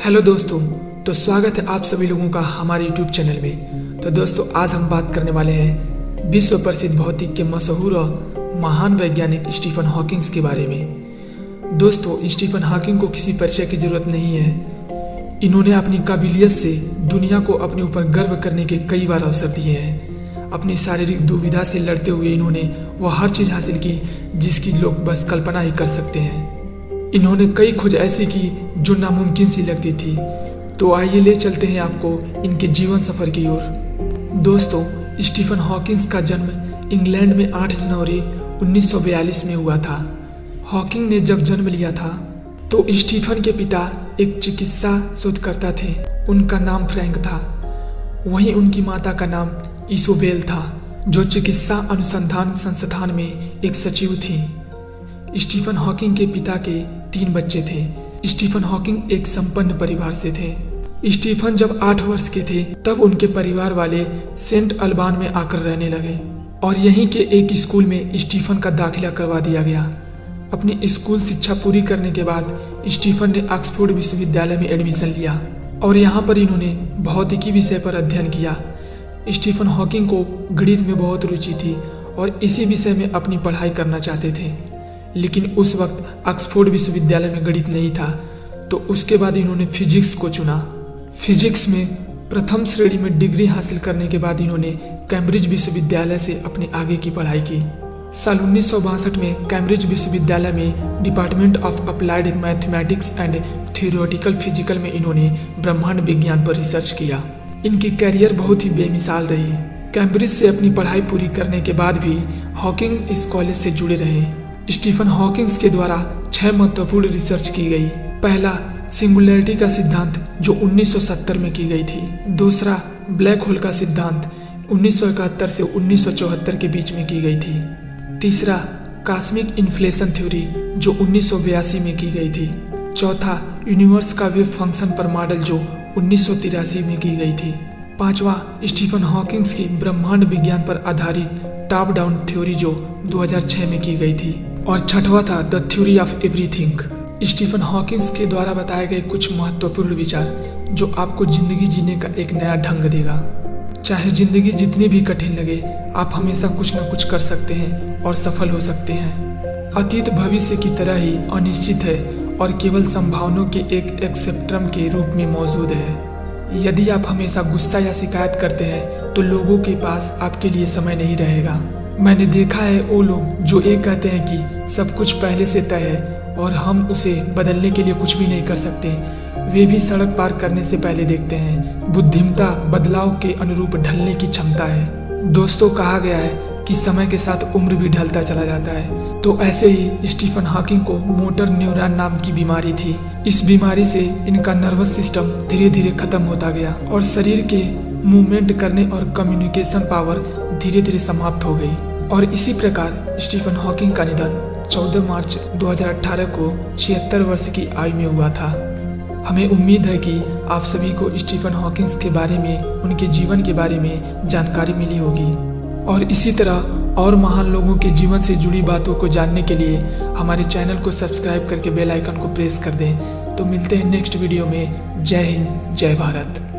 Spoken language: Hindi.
हेलो दोस्तों, तो स्वागत है आप सभी लोगों का हमारे YouTube चैनल में। तो दोस्तों, आज हम बात करने वाले हैं विश्व प्रसिद्ध भौतिक के मशहूर और महान वैज्ञानिक स्टीफन हॉकिंग के बारे में। दोस्तों, स्टीफन हॉकिंग को किसी परिचय की जरूरत नहीं है। इन्होंने अपनी काबिलियत से दुनिया को अपने ऊपर गर्व करने के कई बार अवसर दिए हैं। अपनी शारीरिक दुविधा से लड़ते हुए इन्होंने वह हर चीज़ हासिल की जिसकी लोग बस कल्पना ही कर सकते हैं। इन्होंने कई खोज ऐसी की जो नामुमकिन सी लगती थी। तो आइए ले चलते हैं आपको इनके जीवन सफर की ओर। दोस्तों, स्टीफन हॉकिंग का जन्म इंग्लैंड में 8 जनवरी 1942 में हुआ था। हॉकिंग ने जब जन्म लिया था तो स्टीफन के पिता एक चिकित्सा शोधकर्ता थे। उनका नाम फ्रैंक था। वहीं उनकी माता का नाम इसोबेल था, जो चिकित्सा अनुसंधान संस्थान में एक सचिव थी। स्टीफन हॉकिंग के पिता के 3 बच्चे थे। स्टीफन हॉकिंग एक संपन्न परिवार से थे। स्टीफन जब 8 वर्ष के थे तब उनके परिवार वाले सेंट अल्बान में आकर रहने लगे और यहीं के एक स्कूल में स्टीफन का दाखिला करवा दिया गया। अपनी स्कूल शिक्षा पूरी करने के बाद स्टीफन ने ऑक्सफोर्ड विश्वविद्यालय में एडमिशन लिया और यहाँ पर इन्होंने भौतिकी विषय पर अध्ययन किया। स्टीफन हॉकिंग को गणित में बहुत रुचि थी और इसी विषय में अपनी पढ़ाई करना चाहते थे। लेकिन उस वक्त ऑक्सफोर्ड विश्वविद्यालय में गणित नहीं था, तो उसके बाद इन्होंने फिजिक्स को चुना। फिजिक्स में प्रथम श्रेणी में डिग्री हासिल करने के बाद इन्होंने कैम्ब्रिज विश्वविद्यालय से अपनी आगे की पढ़ाई की। साल 1962 में कैम्ब्रिज विश्वविद्यालय में department of applied mathematics and theoretical physical में इन्होंने ब्रह्मांड विज्ञान पर रिसर्च किया। इनकी कैरियर बहुत ही बेमिसाल रही। कैम्ब्रिज से अपनी पढ़ाई पूरी करने के बाद भी हॉकिंग इस कॉलेज से जुड़े रहे। स्टीफन हॉकिंग के द्वारा 6 महत्वपूर्ण रिसर्च की गई। पहला, सिंगुलैरिटी का सिद्धांत जो 1970 में की गई थी। दूसरा, ब्लैक होल का सिद्धांत 1971 से 1974 के बीच में की गई थी। तीसरा, कॉस्मिक इन्फ्लेशन थ्योरी जो 1982 में की गई थी। चौथा, यूनिवर्स का वेव फंक्शन पर मॉडल जो 1983 में की गई थी। पांचवा, स्टीफन हॉकिंग की ब्रह्मांड विज्ञान पर आधारित टॉप डाउन थ्योरी जो 2006 में की गई थी। और छठवां था the theory of everything, Stephen Hawking के द्वारा बताए गए कुछ महत्वपूर्ण विचार जो आपको जिंदगी जीने का एक नया ढंग देगा। चाहे जिंदगी जितनी भी कठिन लगे, आप हमेशा कुछ न कुछ कर सकते हैं और सफल हो सकते हैं। अतीत भविष्य की तरह ही अनिश्चित है और केवल संभावनाओं के एक स्पेक्ट्रम के रूप में मौजूद है। यदि आप हमेशा गुस्सा या शिकायत करते हैं तो लोगों के पास आपके लिए समय नहीं रहेगा। मैंने देखा है वो लोग जो ये कहते हैं कि सब कुछ पहले से तय है और हम उसे बदलने के लिए कुछ भी नहीं कर सकते, वे भी सड़क पार करने से पहले देखते हैं। बुद्धिमत्ता बदलाव के अनुरूप ढलने की क्षमता है। दोस्तों, कहा गया है कि समय के साथ उम्र भी ढलता चला जाता है। तो ऐसे ही स्टीफन हॉकिंग को मोटर न्यूरॉन नाम की बीमारी थी। इस बीमारी से इनका नर्वस सिस्टम धीरे धीरे खत्म होता गया और शरीर के मूवमेंट करने और कम्युनिकेशन पावर धीरे धीरे समाप्त हो गई। और इसी प्रकार स्टीफन हॉकिंग का निधन 14 मार्च 2018 को 76 वर्ष की आयु में हुआ था। हमें उम्मीद है कि आप सभी को स्टीफन हॉकिंग के बारे में, उनके जीवन के बारे में जानकारी मिली होगी। और इसी तरह और महान लोगों के जीवन से जुड़ी बातों को जानने के लिए हमारे चैनल को सब्सक्राइब करके बेल आइकन को प्रेस कर दें। तो मिलते हैं नेक्स्ट वीडियो में। जय हिंद, जय भारत।